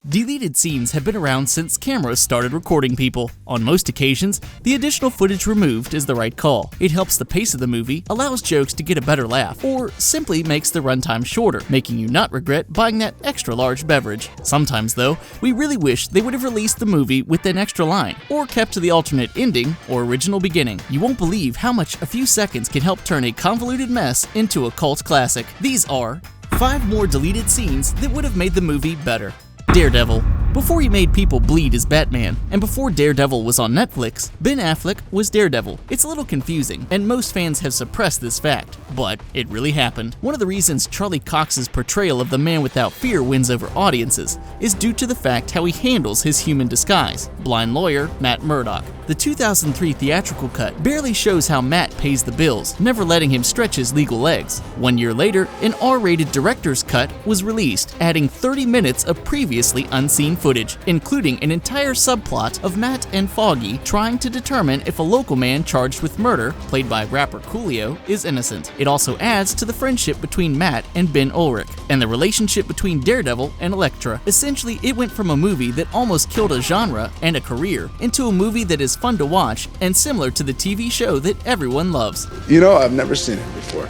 Deleted scenes have been around since cameras started recording people. On most occasions, the additional footage removed is the right call. It helps the pace of the movie, allows jokes to get a better laugh, or simply makes the runtime shorter, making you not regret buying that extra large beverage. Sometimes, though, we really wish they would have released the movie with an extra line, or kept to the alternate ending or original beginning. You won't believe how much a few seconds can help turn a convoluted mess into a cult classic. These are 5 more deleted scenes that would have made the movie better. Daredevil. Before he made people bleed as Batman, and before Daredevil was on Netflix, Ben Affleck was Daredevil. It's a little confusing, and most fans have suppressed this fact, but it really happened. One of the reasons Charlie Cox's portrayal of the Man Without Fear wins over audiences is due to the fact how he handles his human disguise, blind lawyer Matt Murdock. The 2003 theatrical cut barely shows how Matt pays the bills, never letting him stretch his legal legs. 1 year later, an R-rated director's cut was released, adding 30 minutes of previously unseen footage, including an entire subplot of Matt and Foggy trying to determine if a local man charged with murder, played by rapper Coolio, is innocent. It also adds to the friendship between Matt and Ben Ulrich, and the relationship between Daredevil and Elektra. Essentially, it went from a movie that almost killed a genre and a career into a movie that is fun to watch and similar to the TV show that everyone loves. You know, I've never seen it before.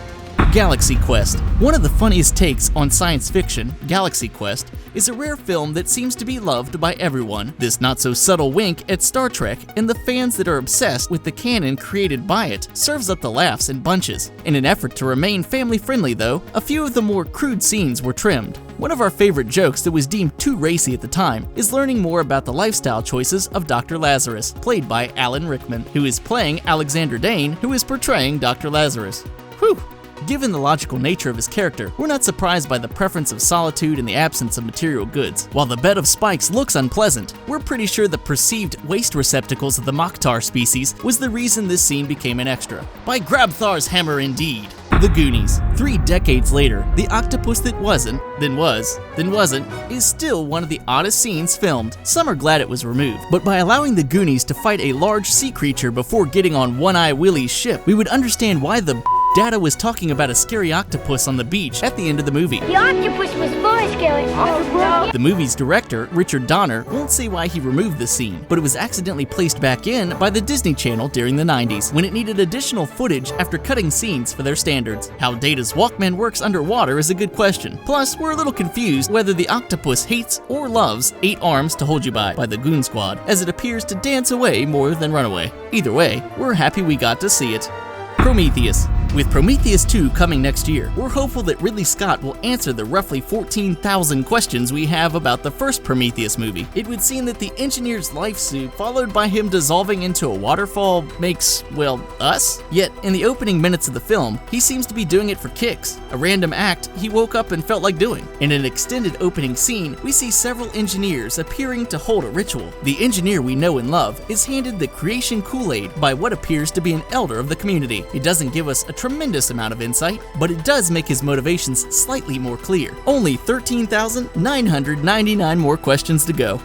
Galaxy Quest. One of the funniest takes on science fiction, Galaxy Quest, is a rare film that seems to be loved by everyone. This not-so-subtle wink at Star Trek and the fans that are obsessed with the canon created by it serves up the laughs in bunches. In an effort to remain family-friendly, though, a few of the more crude scenes were trimmed. One of our favorite jokes that was deemed too racy at the time is learning more about the lifestyle choices of Dr. Lazarus, played by Alan Rickman, who is playing Alexander Dane, who is portraying Dr. Lazarus. Whew! Given the logical nature of his character, we're not surprised by the preference of solitude and the absence of material goods. While the bed of spikes looks unpleasant, we're pretty sure the perceived waste receptacles of the Mokhtar species was the reason this scene became an extra. By Grabthar's hammer indeed. The Goonies. 3 decades later, the octopus that wasn't, then was, then wasn't, is still one of the oddest scenes filmed. Some are glad it was removed, but by allowing the Goonies to fight a large sea creature before getting on One-Eye Willie's ship, we would understand why the Data was talking about a scary octopus on the beach at the end of the movie. The octopus was fully scary. Oh, no. The movie's director, Richard Donner, won't say why he removed the scene, but it was accidentally placed back in by the Disney Channel during the 90s, when it needed additional footage after cutting scenes for their standards. How Data's Walkman works underwater is a good question. Plus, we're a little confused whether the octopus hates or loves 8 arms to hold you by the Goon Squad, as it appears to dance away more than run away. Either way, we're happy we got to see it. Prometheus. With Prometheus 2 coming next year, we're hopeful that Ridley Scott will answer the roughly 14,000 questions we have about the first Prometheus movie. It would seem that the engineer's life suit, followed by him dissolving into a waterfall, makes, well, us? Yet, in the opening minutes of the film, he seems to be doing it for kicks, a random act he woke up and felt like doing. In an extended opening scene, we see several engineers appearing to hold a ritual. The engineer we know and love is handed the creation Kool-Aid by what appears to be an elder of the community. It doesn't give us a tremendous amount of insight, but it does make his motivations slightly more clear. Only 13,999 more questions to go.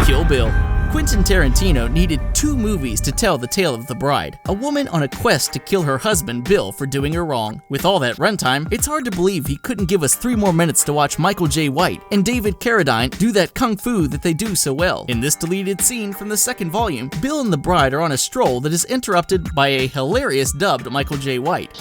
Kill Bill. Quentin Tarantino needed 2 movies to tell the tale of the bride, a woman on a quest to kill her husband Bill for doing her wrong. With all that runtime, it's hard to believe he couldn't give us 3 more minutes to watch Michael J. White and David Carradine do that kung fu that they do so well. In this deleted scene from the 2nd volume, Bill and the bride are on a stroll that is interrupted by a hilarious dubbed Michael J. White.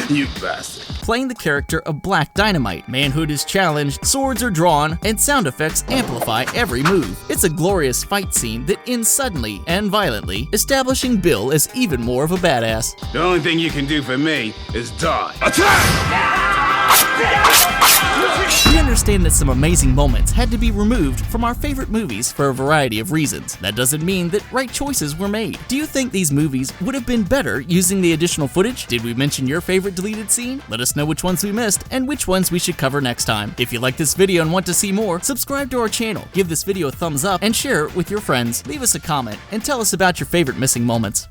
You bastard. Playing the character of Black Dynamite. Manhood is challenged, swords are drawn, and sound effects amplify every move. It's a glorious fight scene that ends suddenly and violently, establishing Bill as even more of a badass. The only thing you can do for me is die. Attack! We understand that some amazing moments had to be removed from our favorite movies for a variety of reasons. That doesn't mean that right choices were made. Do you think these movies would have been better using the additional footage? Did we mention your favorite deleted scene? Let us know which ones we missed and which ones we should cover next time. If you like this video and want to see more, subscribe to our channel, give this video a thumbs up, and share it with your friends. Leave us a comment and tell us about your favorite missing moments.